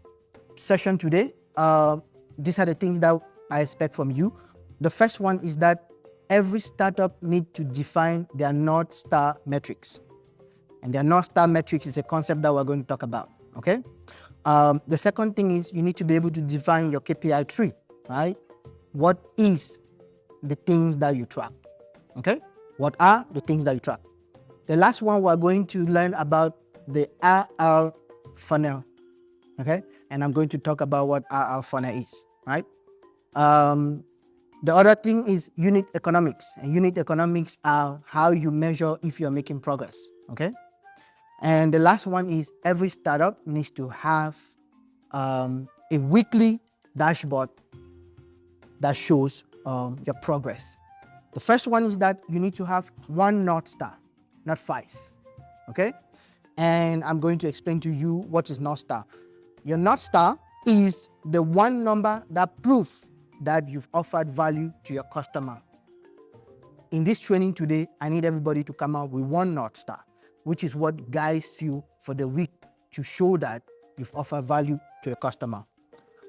Speaker 14: session today, these are the things that I expect from you. The first one is that every startup needs to define their North Star metrics. And their North Star metrics is a concept that we're going to talk about, okay? The second thing is you need to be able to define your KPI tree, right? What is the things that you track, okay? What are the things that you track? The last one, we're going to learn about the RR funnel, okay? And I'm going to talk about what RR funnel is, right? The other thing is unit economics. And unit economics are how you measure if you're making progress, okay? And the last one is every startup needs to have a weekly dashboard that shows your progress. The first one is that you need to have one North Star, not 5, okay? And I'm going to explain to you what is North Star. Your North Star is the one number that proves that you've offered value to your customer. In this training today, I need everybody to come out with one North Star, which is what guides you for the week to show that you've offered value to your customer.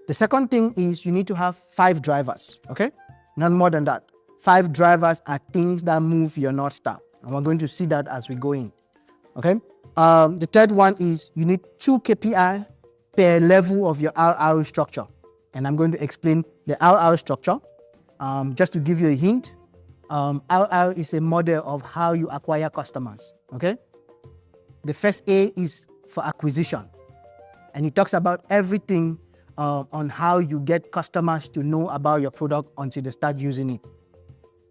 Speaker 14: The second thing is you need to have 5 drivers, okay? Not more than that. 5 drivers are things that move your North Star. And we're going to see that as we go in, okay? The third one is you need 2 KPI per level of your RR structure. And I'm going to explain the RR structure. Just to give you a hint, RR is a model of how you acquire customers, okay? The first A is for acquisition. And it talks about everything on how you get customers to know about your product until they start using it.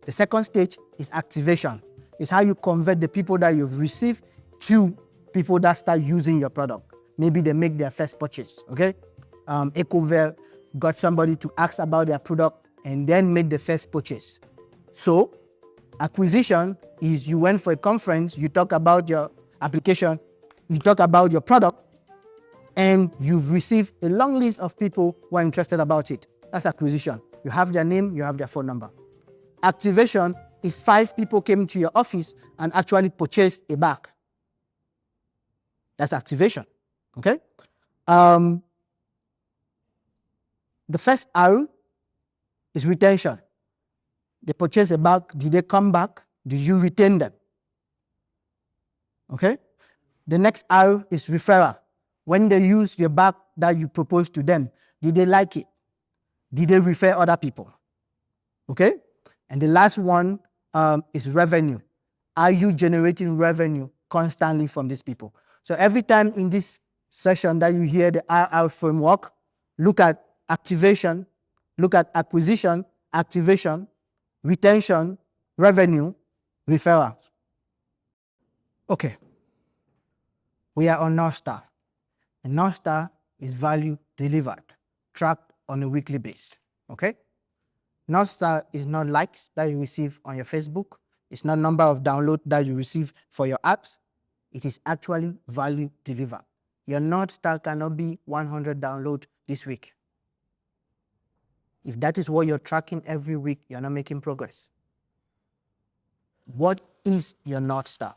Speaker 14: The second stage is activation. It's how you convert the people that you've received to people that start using your product. Maybe they make their first purchase, okay? Ecover got somebody to ask about their product and then make the first purchase. So acquisition is you went for a conference, you talk about your application, you talk about your product, and you've received a long list of people who are interested about it. That's acquisition. You have their name, you have their phone number. Activation is 5 people came to your office and actually purchased a bag. That's activation, okay? The first R is retention. They purchase a bag, did they come back? Did you retain them? Okay? The next R is referral. When they use the bag that you proposed to them, did they like it? Did they refer other people? Okay? And the last one is revenue. Are you generating revenue constantly from these people? So every time in this session that you hear the RR framework, look at activation, look at acquisition, activation, retention, revenue, referral. Okay. We are on North Star. And North Star is value delivered, tracked on a weekly basis. Okay? North Star is not likes that you receive on your Facebook. It's not number of downloads that you receive for your apps. It is actually value delivered. Your North Star cannot be 100 downloads this week. If that is what you're tracking every week, you're not making progress. What is your North Star?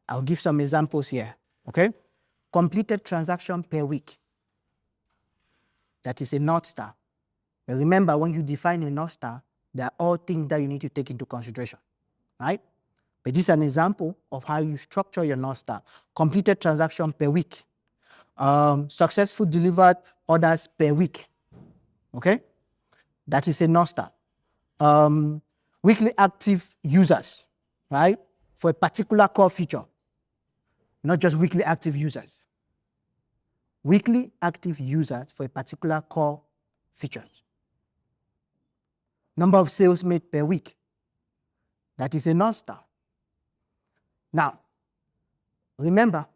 Speaker 14: I'll give some examples here, okay? Completed transaction per week. That is a North Star. But remember, when you define a North Star, there are all things that you need to take into consideration, right? But this is an example of how you structure your North Star. Completed transaction per week. Successful delivered orders per week. Okay? That is a North Star. Weekly active users, right? For a particular core feature. Not just weekly active users. Weekly active users for a particular core feature. Number of sales made per week. That is a North Star. Now, remember,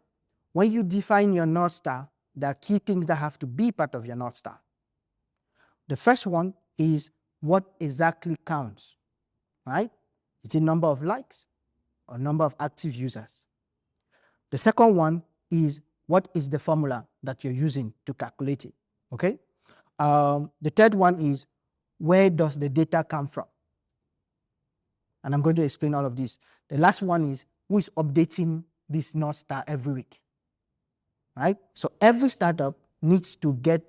Speaker 14: when you define your North Star, there are key things that have to be part of your North Star. The first one is what exactly counts, right? Is it number of likes or number of active users? The second one is what is the formula that you're using to calculate it, okay? The third one is where does the data come from? And I'm going to explain all of this. The last one is who is updating this North Star every week, right? So every startup needs to get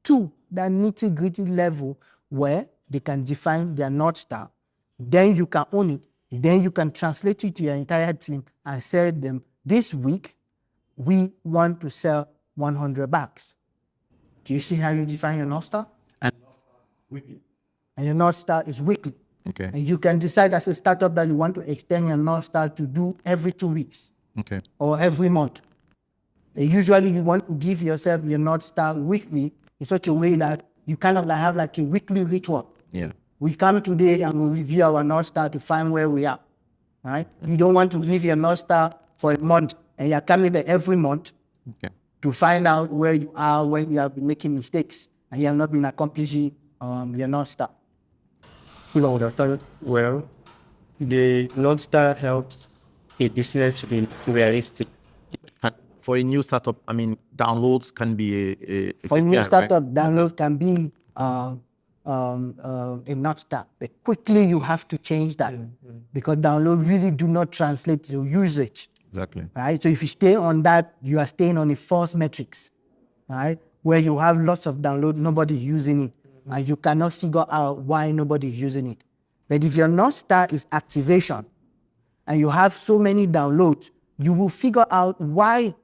Speaker 14: to that nitty-gritty level where they can define their North Star. Then you can own it. Then you can translate it to your entire team and say them, this week, we want to sell 100 bags. Do you see how you define your North Star?
Speaker 6: And weekly.
Speaker 14: And your North Star is weekly.
Speaker 6: Okay.
Speaker 14: And you can decide as a startup that you want to extend your North Star to do every 2 weeks.
Speaker 6: Okay.
Speaker 14: Or every month. And usually you want to give yourself your North Star weekly in such a way that you kind of like have like a weekly ritual.
Speaker 6: Yeah.
Speaker 14: We come today and we review our North Star to find where we are, right? You don't want to leave your North Star for a month and you're coming back every month to find out where you are when you have been making mistakes and you have not been accomplishing your North Star.
Speaker 9: Well, the North Star helps a business to be realistic.
Speaker 6: For a new startup, I mean, downloads can be a
Speaker 14: for a new
Speaker 6: KPI,
Speaker 14: startup,
Speaker 6: right?
Speaker 14: download can be a North Star. But quickly you have to change that because download really do not translate to usage.
Speaker 6: Exactly.
Speaker 14: Right? So if you stay on that, you are staying on a false metrics, right? Where you have lots of download, nobody's using it. And you cannot figure out why nobody's using it. But if your North Star is activation and you have so many downloads, you will figure out why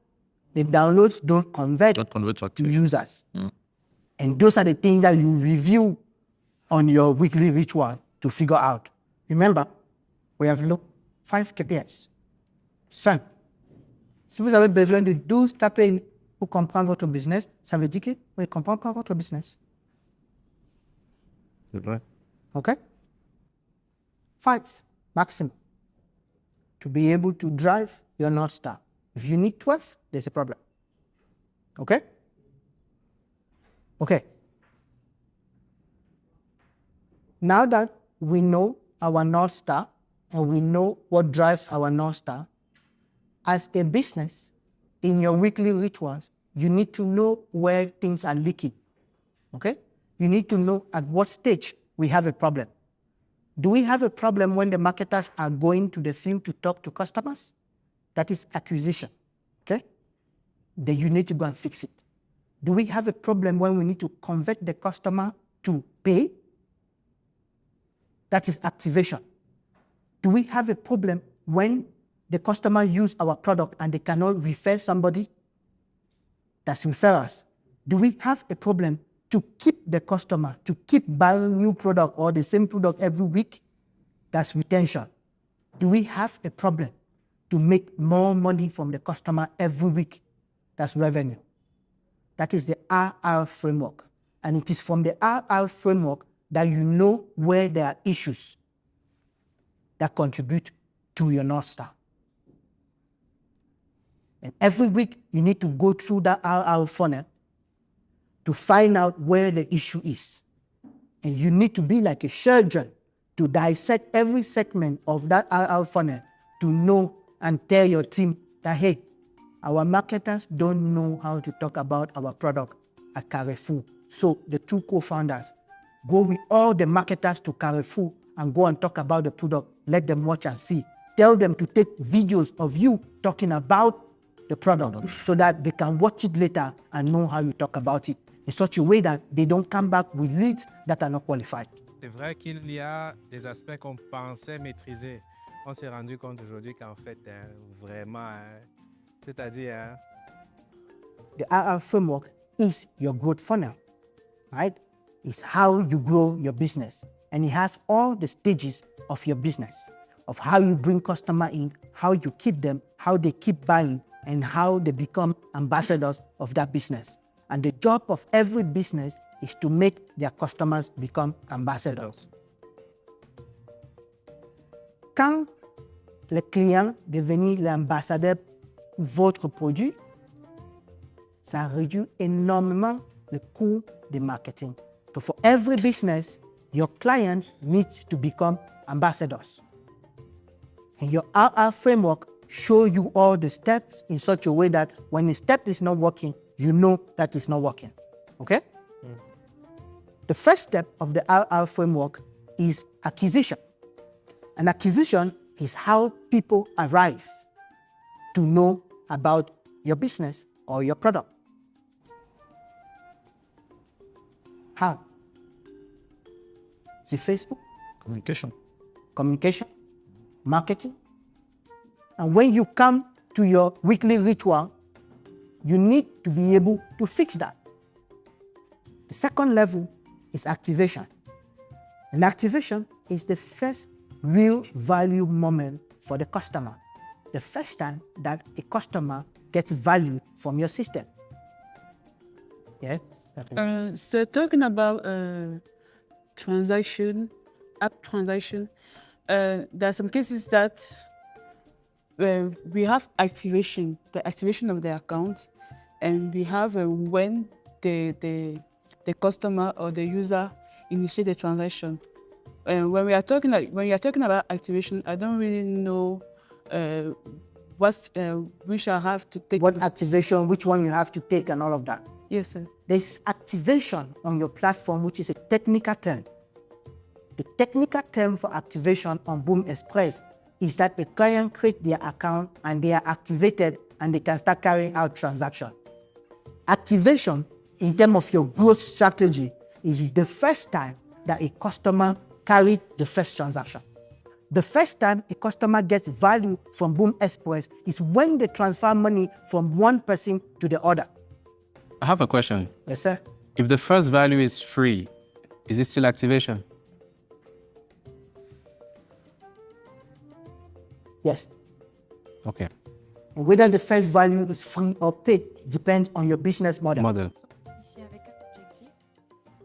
Speaker 14: the downloads don't convert to users. And those are the things that you review on your weekly ritual to figure out. Remember, we have looked 5 KPIs. 5. Si vous avez besoin de 12 KPI pour comprendre votre business, ça veut dire que vous ne comprenez pas votre business.
Speaker 6: C'est vrai.
Speaker 14: Okay? 5 maximum to be able to drive your North Star. If you need 12, there's a problem. Okay? Okay. Now that we know our North Star and we know what drives our North Star, as a business, in your weekly rituals, you need to know where things are leaking. Okay? You need to know at what stage we have a problem. Do we have a problem when the marketers are going to the field to talk to customers? That is acquisition. Okay? Then you need to go and fix it. Do we have a problem when we need to convert the customer to pay? That is activation. Do we have a problem when the customer use our product and they cannot refer somebody? That's referrals. Do we have a problem to keep the customer, to keep buying new product or the same product every week? That's retention. Do we have a problem to make more money from the customer every week? That's revenue. That is the RR framework. And it is from the RR framework that you know where there are issues that contribute to your North Star. And every week, you need to go through that RR funnel to find out where the issue is. And you need to be like a surgeon to dissect every segment of that RR funnel to know and tell your team that, hey, our marketers don't know how to talk about our product at Carrefour. So the 2 co-founders go with all the marketers to Carrefour and go and talk about the product. Let them watch and see. Tell them to take videos of you talking about the product so that they can watch it later and know how you talk about it in such a way that they don't come back with leads that are not qualified.
Speaker 10: C'est vrai qu'il y a des aspects qu'on pensait maîtriser. On s'est rendu compte aujourd'hui qu'en fait, vraiment, c'est-à-dire...
Speaker 14: The RR framework is your growth funnel, right? It's how you grow your business. And it has all the stages of your business, of how you bring customer in, how you keep them, how they keep buying, and how they become ambassadors of that business. And the job of every business is to make their customers become ambassadors. Quand le client devient l'ambassadeur pour votre produit, ça réduit énormément le coût de marketing. So for every business, your client needs to become ambassadors. And your RR framework show you all the steps in such a way that when a step is not working, you know that it's not working. Okay? The first step of the RR framework is acquisition. And acquisition is how people arrive to know about your business or your product. How? Is it Facebook? Communication, marketing. And when you come to your weekly ritual, you need to be able to fix that. The second level is activation. And activation is the first real value moment for the customer. The first time that a customer gets value from your system. Yes?
Speaker 8: So talking about transaction, app transaction, there are some cases that we have activation, the activation of the account, and we have when the customer or the user initiate the transaction. When you are talking about activation, I don't really know what we shall have to take.
Speaker 14: What activation, which one you have to take and all of that.
Speaker 8: Yes, sir.
Speaker 14: There's activation on your platform, which is a technical term. The technical term for activation on Boom Express is that the client creates their account and they are activated and they can start carrying out transactions. Activation, in terms of your growth strategy, is the first time that a customer carried the first transaction. The first time a customer gets value from Boom Express is when they transfer money from one person to the other.
Speaker 10: I have a question.
Speaker 14: Yes, sir.
Speaker 10: If the first value is free, is it still activation?
Speaker 14: Yes.
Speaker 10: Okay.
Speaker 14: And whether the first value is free or paid depends on your business model.
Speaker 11: Ici avec un objectif,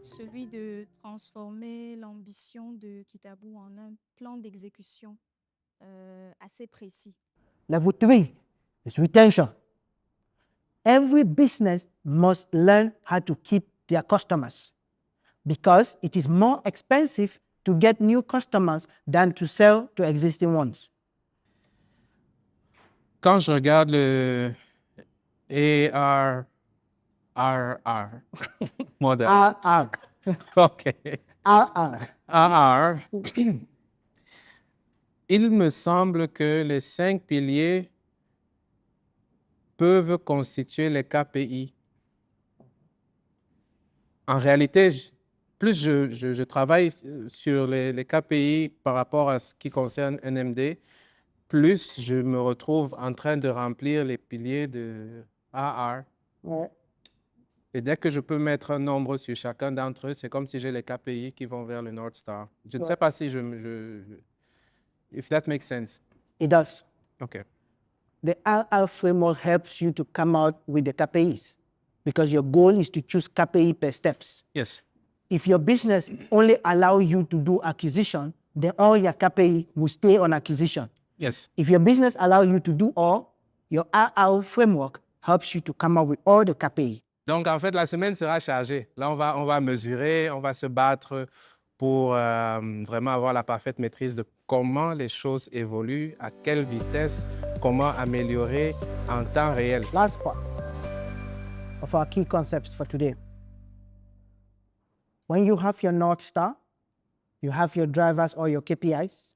Speaker 11: celui de transformer l'ambition de Kitaboo en un plan d'exécution assez précis.
Speaker 14: Level 3 is retention. Every business must learn how to keep their customers because it is more expensive to get new customers than to sell to existing ones.
Speaker 10: Quand je regarde le ARR modèle.
Speaker 14: RR.
Speaker 10: OK.
Speaker 14: RR.
Speaker 10: Il me semble que les 5 piliers peuvent constituer les KPI. En réalité, plus je travaille sur les KPI par rapport à ce qui concerne NMD, plus je me retrouve en train de remplir les piliers de AR.
Speaker 14: Ouais.
Speaker 10: Et dès que je peux mettre un nombre sur chacun d'entre eux, c'est comme si j'ai les KPI qui vont vers le North Star. Je ne sais pas si if that makes sense.
Speaker 14: It does.
Speaker 10: Okay.
Speaker 14: The RR framework helps you to come out with the KPIs because your goal is to choose KPI per steps.
Speaker 10: Yes.
Speaker 14: If your business only allows you to do acquisition, then all your KPI will stay on acquisition.
Speaker 10: Yes.
Speaker 14: If your business allows you to do all, your RR framework helps you to come up with all the KPI.
Speaker 10: Donc, en fait, la semaine sera chargée. Là, on va mesurer, on va se battre pour vraiment avoir la parfaite maîtrise de comment les choses évoluent, à quelle vitesse, comment améliorer en temps réel.
Speaker 14: Last part of our key concepts for today. When you have your North Star, you have your drivers or your KPIs,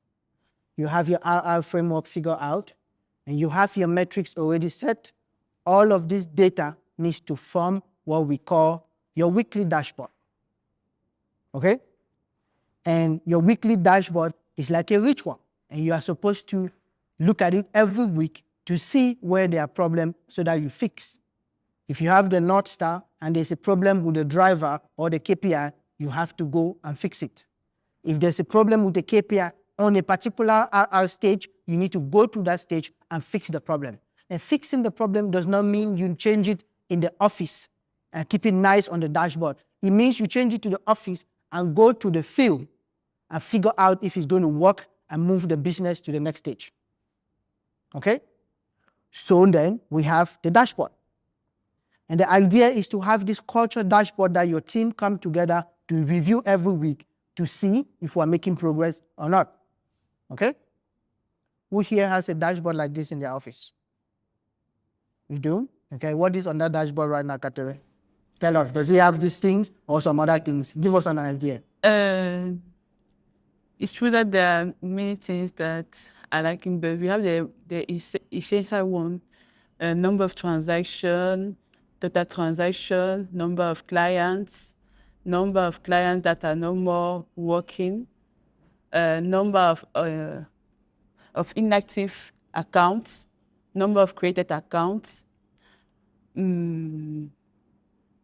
Speaker 14: you have your RR framework figured out, and you have your metrics already set, all of this data needs to form what we call your weekly dashboard. Okay? And your weekly dashboard is like a ritual, and you are supposed to look at it every week to see where there are problems so that you fix. If you have the North Star and there's a problem with the driver or the KPI, you have to go and fix it. If there's a problem with the KPI on a particular RR stage, you need to go to that stage and fix the problem. And fixing the problem does not mean you change it in the office and keep it nice on the dashboard. It means you change it to the office and go to the field and figure out if it's going to work and move the business to the next stage. Okay? So then we have the dashboard. And the idea is to have this culture dashboard that your team come together to review every week to see if we're making progress or not. Okay? Who here has a dashboard like this in their office? You do? Okay, what is on that dashboard right now, Catherine? Tell us, does he have these things or some other things? Give us an idea.
Speaker 8: It's true that there are many things that I like in, but we have the essential one, number of transactions, total transaction, number of clients that are no more working, number of inactive accounts, number of created accounts,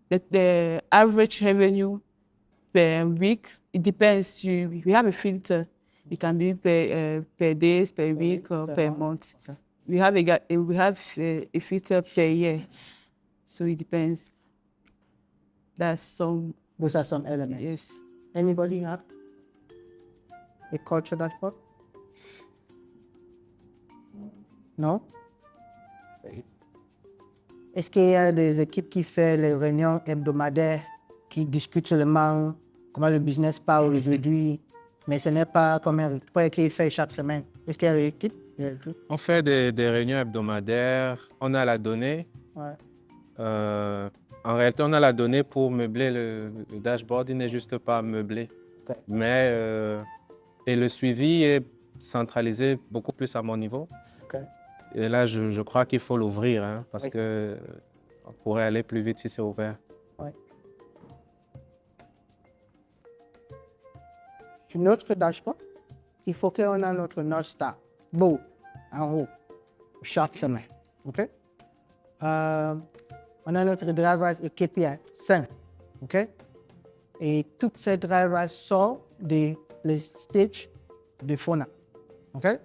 Speaker 8: the average revenue per week. It depends. We have a filter. It can be per days, per week, or per month. Okay. We have a filter per year. So it depends.
Speaker 14: Those are some elements.
Speaker 8: Yes.
Speaker 14: Anybody have a culture dashboard? Non? Est-ce qu'il y a des équipes qui font les réunions hebdomadaires, qui discutent seulement comment le business parle aujourd'hui, mais ce n'est pas comme un report qui est fait chaque semaine? Est-ce qu'il y a des équipes?
Speaker 10: On fait des réunions hebdomadaires, on a la donnée.
Speaker 14: Ouais.
Speaker 10: En réalité, on a la donnée pour meubler le dashboard, il n'est juste pas meublé.
Speaker 14: Okay.
Speaker 10: Mais et le suivi est centralisé beaucoup plus à mon niveau.
Speaker 14: Okay.
Speaker 10: Et là, je crois qu'il faut l'ouvrir, hein, parce
Speaker 14: Oui.
Speaker 10: qu'on pourrait aller plus vite si c'est ouvert.
Speaker 14: Ouais. Sur notre dashboard, il faut qu'on ait notre North Star, beau, en haut, chaque semaine. OK? On a notre drivers et KPI, 5. OK? Et toutes ces drivers sortent des stages de FONA. OK?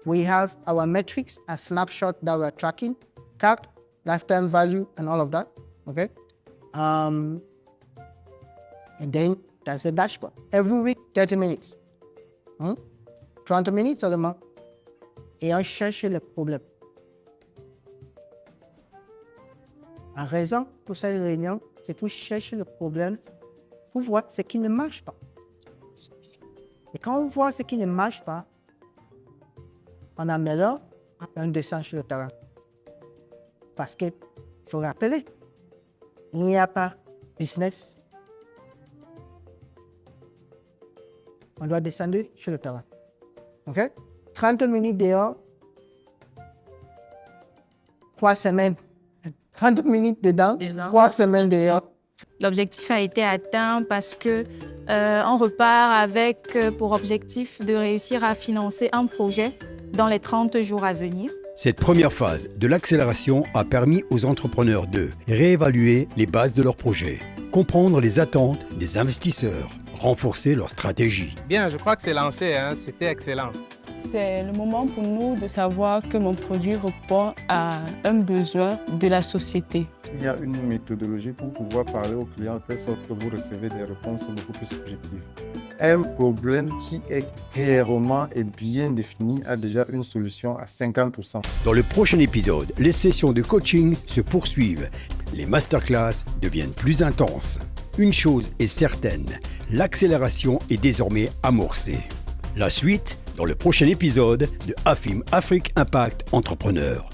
Speaker 14: We have our metrics, a snapshot that we're tracking, CAC, lifetime value, and all of that. Okay? And then that's the dashboard. Every week, 30 minutes. 30 minutes seulement. Et on cherche le problème. La raison pour cette réunion, c'est pour chercher le problème, pour voir ce qui ne marche pas. Et quand on voit ce qui ne marche pas, on améliore, on descend sur le terrain. Parce qu'il faut rappeler, il n'y a pas business. On doit descendre sur le terrain. OK? 30 minutes dehors, 3 semaines. 30 minutes dedans, 3 semaines dehors.
Speaker 11: L'objectif a été atteint parce que on repart avec pour objectif de réussir à financer un projet dans les 30 jours à venir.
Speaker 1: Cette première phase de l'accélération a permis aux entrepreneurs de réévaluer les bases de leur projet, comprendre les attentes des investisseurs, renforcer leur stratégie.
Speaker 10: Bien, je crois que c'est lancé, hein, c'était excellent.
Speaker 8: C'est le moment pour nous de savoir que mon produit répond à un besoin de la société.
Speaker 2: Il y a une méthodologie pour pouvoir parler aux clients de telle sorte que vous recevez des réponses beaucoup plus objectives. Un problème qui est clairement et bien défini a déjà une solution à 50%.
Speaker 1: Dans le prochain épisode, les sessions de coaching se poursuivent. Les masterclass deviennent plus intenses. Une chose est certaine, l'accélération est désormais amorcée. La suite dans le prochain épisode de AFIM Afrique Impact Entrepreneur.